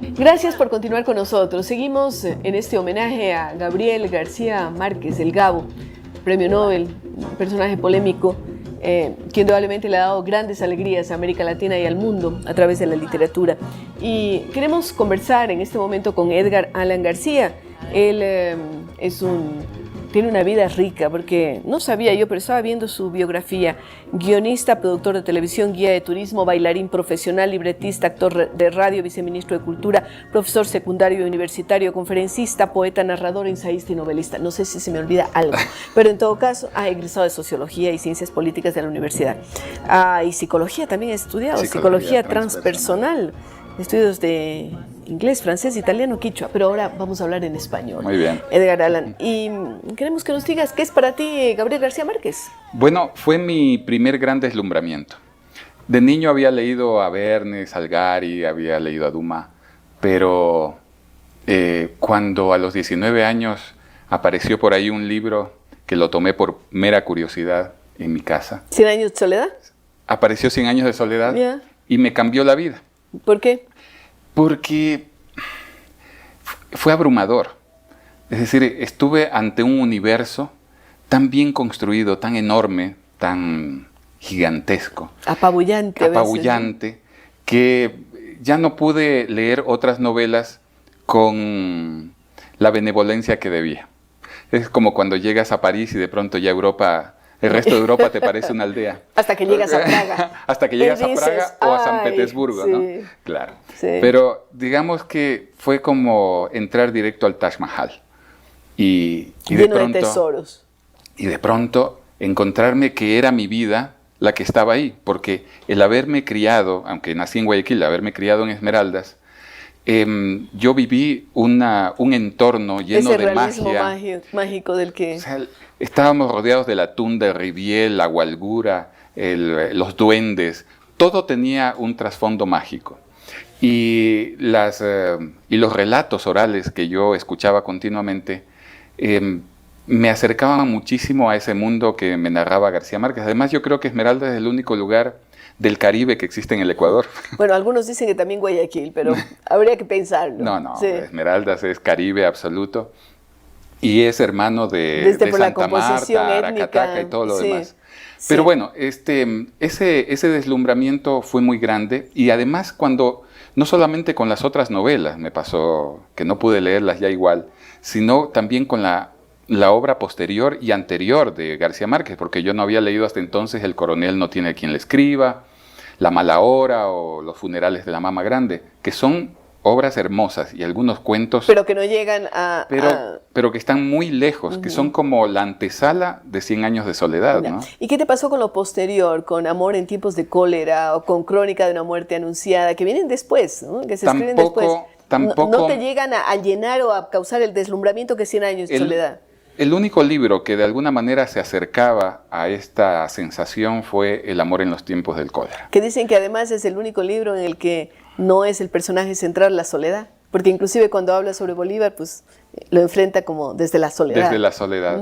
Gracias por continuar con nosotros. Seguimos en este homenaje a Gabriel García Márquez, el Gabo, premio Nobel, un personaje polémico, que indudablemente le ha dado grandes alegrías a América Latina y al mundo a través de la literatura. Y queremos conversar en este momento con Edgar Allan García. Él tiene una vida rica, porque no sabía yo, pero estaba viendo su biografía. Guionista, productor de televisión, guía de turismo, bailarín profesional, libretista, actor de radio, viceministro de Cultura, profesor secundario y universitario, conferencista, poeta, narrador, ensayista y novelista. No sé si se me olvida algo, pero en todo caso ha egresado de Sociología y Ciencias Políticas de la universidad. Y Psicología también ha estudiado, Psicología transpersonal. Estudios de inglés, francés, italiano, quichua, pero ahora vamos a hablar en español. Muy bien. Edgar Allan, y queremos que nos digas, ¿qué es para ti Gabriel García Márquez? Bueno, fue mi primer gran deslumbramiento. De niño había leído a Verne, Salgari, había leído a Dumas, pero cuando a los 19 años apareció por ahí un libro que lo tomé por mera curiosidad en mi casa. ¿100 años de soledad? Apareció 100 años de soledad Yeah. Y me cambió la vida. ¿Por qué? Porque fue abrumador. Es decir, estuve ante un universo tan bien construido, tan enorme, tan gigantesco. Apabullante. Apabullante, a veces, ¿no? Que ya no pude leer otras novelas con la benevolencia que debía. Es como cuando llegas a París y de pronto ya Europa... El resto de Europa te parece una aldea. Hasta que llegas a Praga. Hasta que llegas a Praga o a San Petersburgo, sí, ¿no? Claro. Sí. Pero digamos que fue como entrar directo al Taj Mahal. Y lleno de tesoros. Y de pronto encontrarme que era mi vida la que estaba ahí. Porque el haberme criado, aunque nací en Guayaquil, haberme criado en Esmeraldas, yo viví un entorno lleno de magia. Ese mágico del que... O sea, estábamos rodeados de la tunda, el riviel, la gualgura, los duendes. Todo tenía un trasfondo mágico. Y los relatos orales que yo escuchaba continuamente me acercaban muchísimo a ese mundo que me narraba García Márquez. Además, yo creo que Esmeraldas es el único lugar del Caribe que existe en el Ecuador. Bueno, algunos dicen que también Guayaquil, pero habría que pensarlo. No, sí. Esmeraldas es Caribe absoluto y es hermano de Santa Marta, Aracataca y todo lo demás. Pero bueno, ese deslumbramiento fue muy grande y además no solamente con las otras novelas me pasó que no pude leerlas ya igual, sino también con la obra posterior y anterior de García Márquez, porque yo no había leído hasta entonces El coronel no tiene quien le escriba, La mala hora o Los funerales de la mama grande, que son obras hermosas y algunos cuentos... Pero que no llegan a... Pero que están muy lejos, que son como la antesala de 100 años de soledad, ¿no? ¿Y qué te pasó con lo posterior, con Amor en tiempos de cólera o con Crónica de una muerte anunciada, que vienen después, ¿no? Que se escriben después? No te llegan a llenar o a causar el deslumbramiento que 100 años de soledad. El único libro que de alguna manera se acercaba a esta sensación fue El amor en los tiempos del cólera. Que dicen que además es el único libro en el que no es el personaje central la soledad, porque inclusive cuando habla sobre Bolívar, pues lo enfrenta como desde la soledad. Desde la soledad.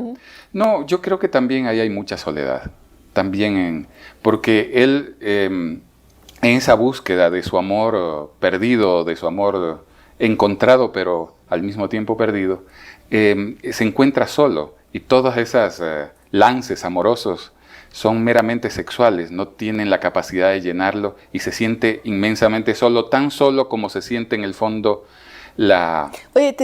No, yo creo que también ahí hay mucha soledad, también porque él en esa búsqueda de su amor perdido, de su amor encontrado pero al mismo tiempo perdido, se encuentra solo y todas esas lances amorosos son meramente sexuales, no tienen la capacidad de llenarlo y se siente inmensamente solo, tan solo como se siente en el fondo la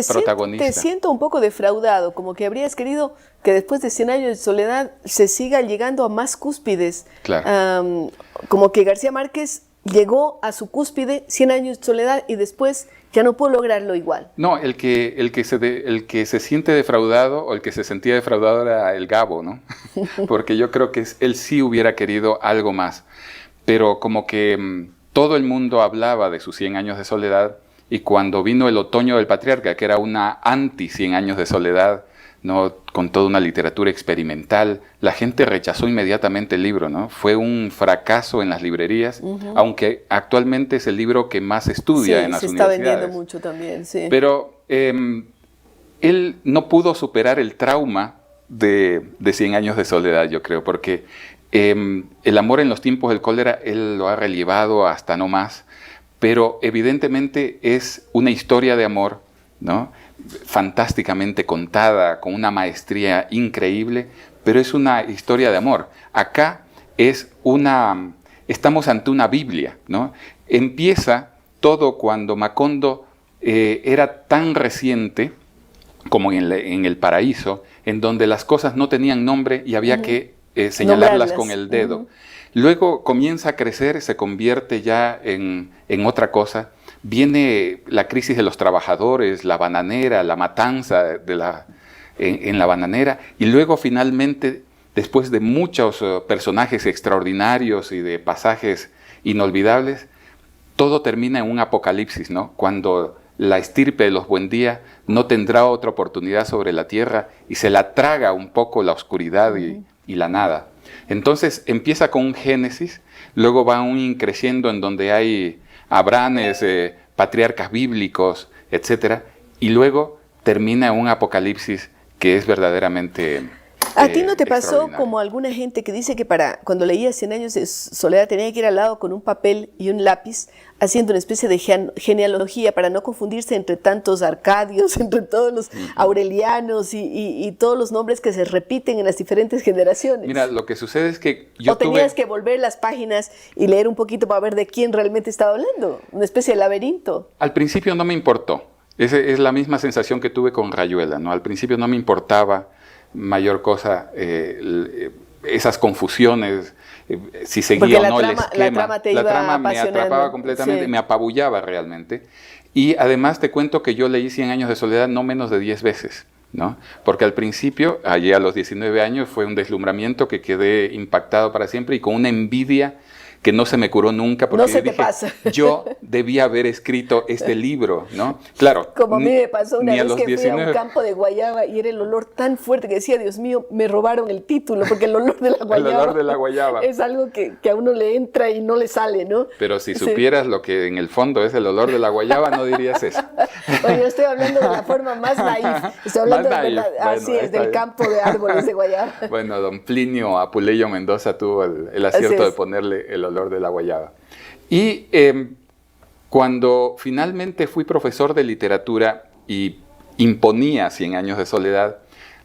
protagonista. Te siento un poco defraudado, como que habrías querido que después de 100 años de soledad se siga llegando a más cúspides. Claro. Como que García Márquez llegó a su cúspide, 100 años de soledad, y después ya no pudo lograrlo igual. No, el que se siente defraudado o el que se sentía defraudado era el Gabo, ¿no? Porque yo creo que él sí hubiera querido algo más. Pero como que todo el mundo hablaba de sus 100 años de soledad y cuando vino el otoño del patriarca, que era una anti-100 años de soledad, ¿no? Con toda una literatura experimental, la gente rechazó inmediatamente el libro, ¿no? Fue un fracaso en las librerías, aunque actualmente es el libro que más se estudia en las universidades. Sí, se está vendiendo mucho también, sí. Pero él no pudo superar el trauma de 100 años de soledad, yo creo, porque el amor en los tiempos del cólera, él lo ha relevado hasta no más, pero evidentemente es una historia de amor, ¿no? Fantásticamente contada, con una maestría increíble, pero es una historia de amor. Acá estamos ante una Biblia, ¿no? Empieza todo cuando Macondo era tan reciente como en el paraíso, en donde las cosas no tenían nombre y había que señalarlas con el dedo. Luego comienza a crecer, se convierte ya en otra cosa. Viene la crisis de los trabajadores, la bananera, la matanza en la bananera, y luego finalmente, después de muchos personajes extraordinarios y de pasajes inolvidables, todo termina en un apocalipsis, ¿no? Cuando la estirpe de los Buendía no tendrá otra oportunidad sobre la tierra y se la traga un poco la oscuridad y la nada. Entonces empieza con un génesis, luego va un increciendo en donde hay Abranes, patriarcas bíblicos, etc. Y luego termina en un apocalipsis que es verdaderamente ¿A ti no te pasó como alguna gente que dice que cuando leía 100 años de soledad tenía que ir al lado con un papel y un lápiz haciendo una especie de genealogía para no confundirse entre tantos Arcadios, entre todos los Aurelianos y todos los nombres que se repiten en las diferentes generaciones? Mira, lo que sucede es que tenías que volver las páginas y leer un poquito para ver de quién realmente estaba hablando, una especie de laberinto. Al principio no me importó. Es la misma sensación que tuve con Rayuela, ¿no? Al principio no me importaba mayor cosa esas confusiones, si seguía o no el esquema. La trama me atrapaba completamente, sí. Me apabullaba realmente. Y además te cuento que yo leí 100 años de soledad no menos de 10 veces, ¿no? Porque al principio, allí a los 19 años, fue un deslumbramiento que quedé impactado para siempre y con una envidia que no se me curó nunca, porque yo dije, yo debía haber escrito este libro, ¿no? Claro. Como a mí me pasó una vez que fui a un campo de guayaba y era el olor tan fuerte que decía, Dios mío, me robaron el título, porque el olor de la guayaba, el olor de la guayaba es algo que a uno le entra y no le sale, ¿no? Pero si supieras lo que en el fondo es el olor de la guayaba, no dirías eso. Bueno, yo estoy hablando de la forma más naif. Estoy hablando así es, del campo de árboles de guayaba. Bueno, don Plinio Apuleyo Mendoza tuvo el acierto de ponerle el olor de la guayaba. Y cuando finalmente fui profesor de literatura y imponía 100 años de soledad,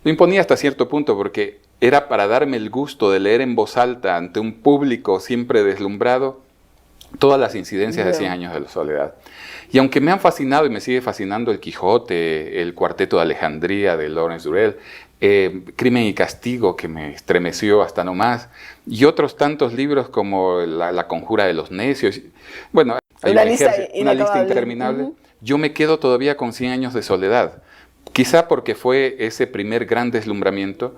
lo imponía hasta cierto punto porque era para darme el gusto de leer en voz alta ante un público siempre deslumbrado todas las incidencias de 100 años de soledad. Y aunque me han fascinado y me sigue fascinando el Quijote, el Cuarteto de Alejandría de Lawrence Durrell, Crimen y Castigo, que me estremeció hasta no más, y otros tantos libros como La Conjura de los Necios. Bueno, hay una lista interminable. Yo me quedo todavía con 100 años de soledad, quizá porque fue ese primer gran deslumbramiento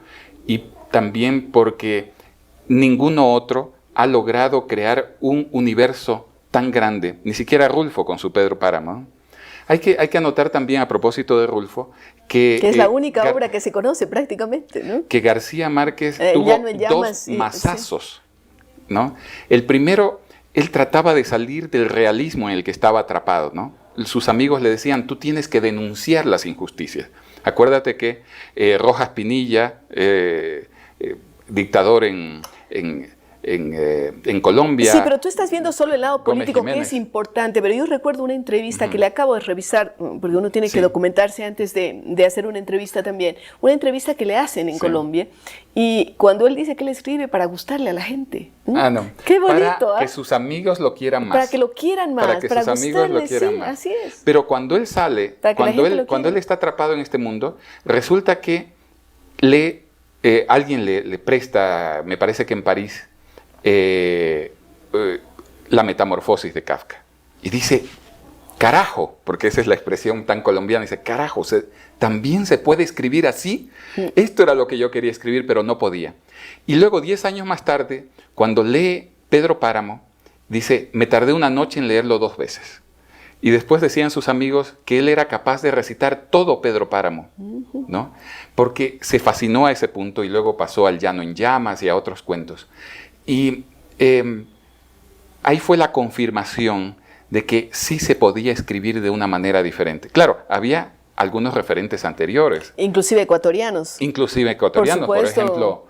y también porque ninguno otro ha logrado crear un universo tan grande, ni siquiera Rulfo con su Pedro Páramo. Hay que anotar también a propósito de Rulfo que es la única obra que se conoce prácticamente, ¿no? Que García Márquez tuvo dos masazos, ¿no? El primero, él trataba de salir del realismo en el que estaba atrapado, ¿no? Sus amigos le decían, tú tienes que denunciar las injusticias. Acuérdate que Rojas Pinilla, dictador en Colombia. Sí, pero tú estás viendo solo el lado político, que es importante, pero yo recuerdo una entrevista que le acabo de revisar, porque uno tiene que documentarse antes de hacer una entrevista también, una entrevista que le hacen en Colombia, y cuando él dice que él escribe para gustarle a la gente. Ah, no. Qué bonito. Para que sus amigos lo quieran más. Para que lo quieran más. Para que sus amigos lo quieran más. Así es. Pero cuando él sale, cuando él está atrapado en este mundo, resulta que alguien le presta, me parece que en París, La Metamorfosis de Kafka. Y dice, carajo, porque esa es la expresión tan colombiana, dice, carajo, ¿también se puede escribir así? Esto era lo que yo quería escribir, pero no podía. Y luego, 10 años más tarde, cuando lee Pedro Páramo, dice, me tardé una noche en leerlo 2 veces. Y después decían sus amigos que él era capaz de recitar todo Pedro Páramo, ¿no? Porque se fascinó a ese punto y luego pasó al Llano en Llamas y a otros cuentos. Y ahí fue la confirmación de que sí se podía escribir de una manera diferente. Claro, había algunos referentes anteriores. Inclusive ecuatorianos. Por ejemplo,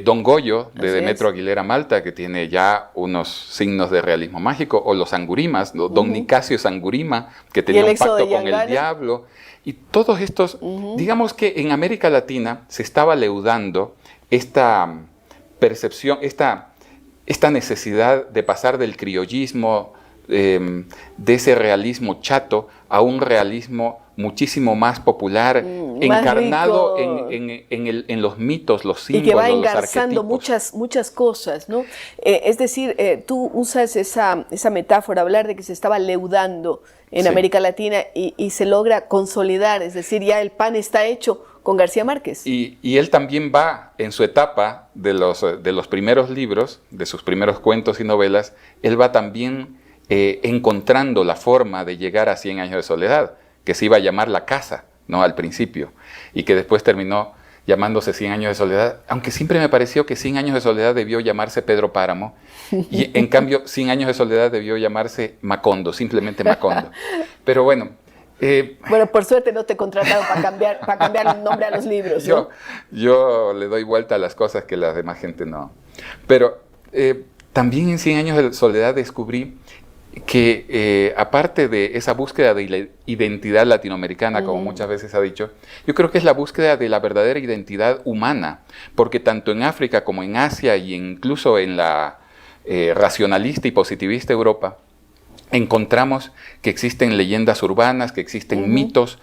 Don Goyo, de Demetrio Aguilera Malta, que tiene ya unos signos de realismo mágico, o los Angurimas, Don Nicasio Sangurima, que tenía un pacto con el diablo. Y todos estos, digamos que en América Latina se estaba leudando esta percepción, esta necesidad de pasar del criollismo, de ese realismo chato, a un realismo muchísimo más popular, encarnado en los mitos, los símbolos, y que va los engarzando arquetipos. muchas cosas, ¿no? Es decir, tú usas esa metáfora, hablar de que se estaba leudando en América Latina y se logra consolidar, es decir, ya el pan está hecho con García Márquez. Y él también va, en su etapa de los primeros libros, de sus primeros cuentos y novelas, él va también encontrando la forma de llegar a 100 años de soledad, que se iba a llamar La Casa, ¿no? Al principio, y que después terminó llamándose 100 años de soledad, aunque siempre me pareció que 100 años de soledad debió llamarse Pedro Páramo, y en cambio 100 años de soledad debió llamarse Macondo, simplemente Macondo. Pero bueno. Bueno, por suerte no te contrataron para cambiar el nombre a los libros, ¿no? Yo le doy vuelta a las cosas que la demás gente no. Pero también en 100 años de soledad descubrí que aparte de esa búsqueda de la identidad latinoamericana, como muchas veces ha dicho, yo creo que es la búsqueda de la verdadera identidad humana, porque tanto en África como en Asia e incluso en la racionalista y positivista Europa, encontramos que existen leyendas urbanas, que existen mitos,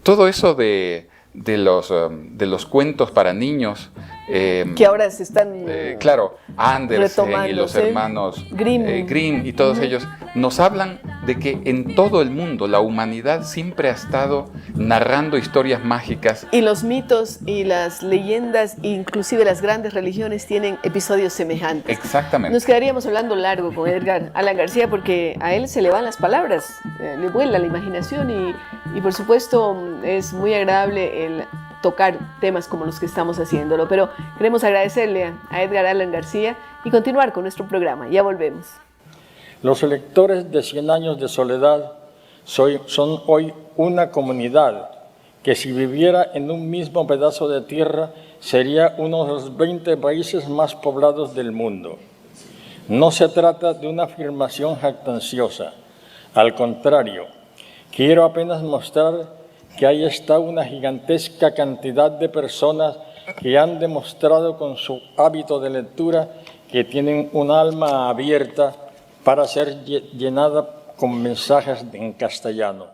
todo eso de los cuentos para niños. Que ahora se están claro, Andersen y los hermanos Grimm y todos ellos nos hablan de que en todo el mundo la humanidad siempre ha estado narrando historias mágicas. Y los mitos y las leyendas, inclusive las grandes religiones, tienen episodios semejantes. Exactamente. Nos quedaríamos hablando largo con Edgar Allan García porque a él se le van las palabras, le vuela la imaginación y por supuesto es muy agradable el tocar temas como los que estamos haciéndolo, pero queremos agradecerle a Edgar Allan García y continuar con nuestro programa. Ya volvemos. Los lectores de 100 años de soledad son hoy una comunidad que si viviera en un mismo pedazo de tierra sería uno de los 20 países más poblados del mundo. No se trata de una afirmación jactanciosa, al contrario, quiero apenas mostrar que ahí está una gigantesca cantidad de personas que han demostrado con su hábito de lectura que tienen un alma abierta para ser llenada con mensajes en castellano.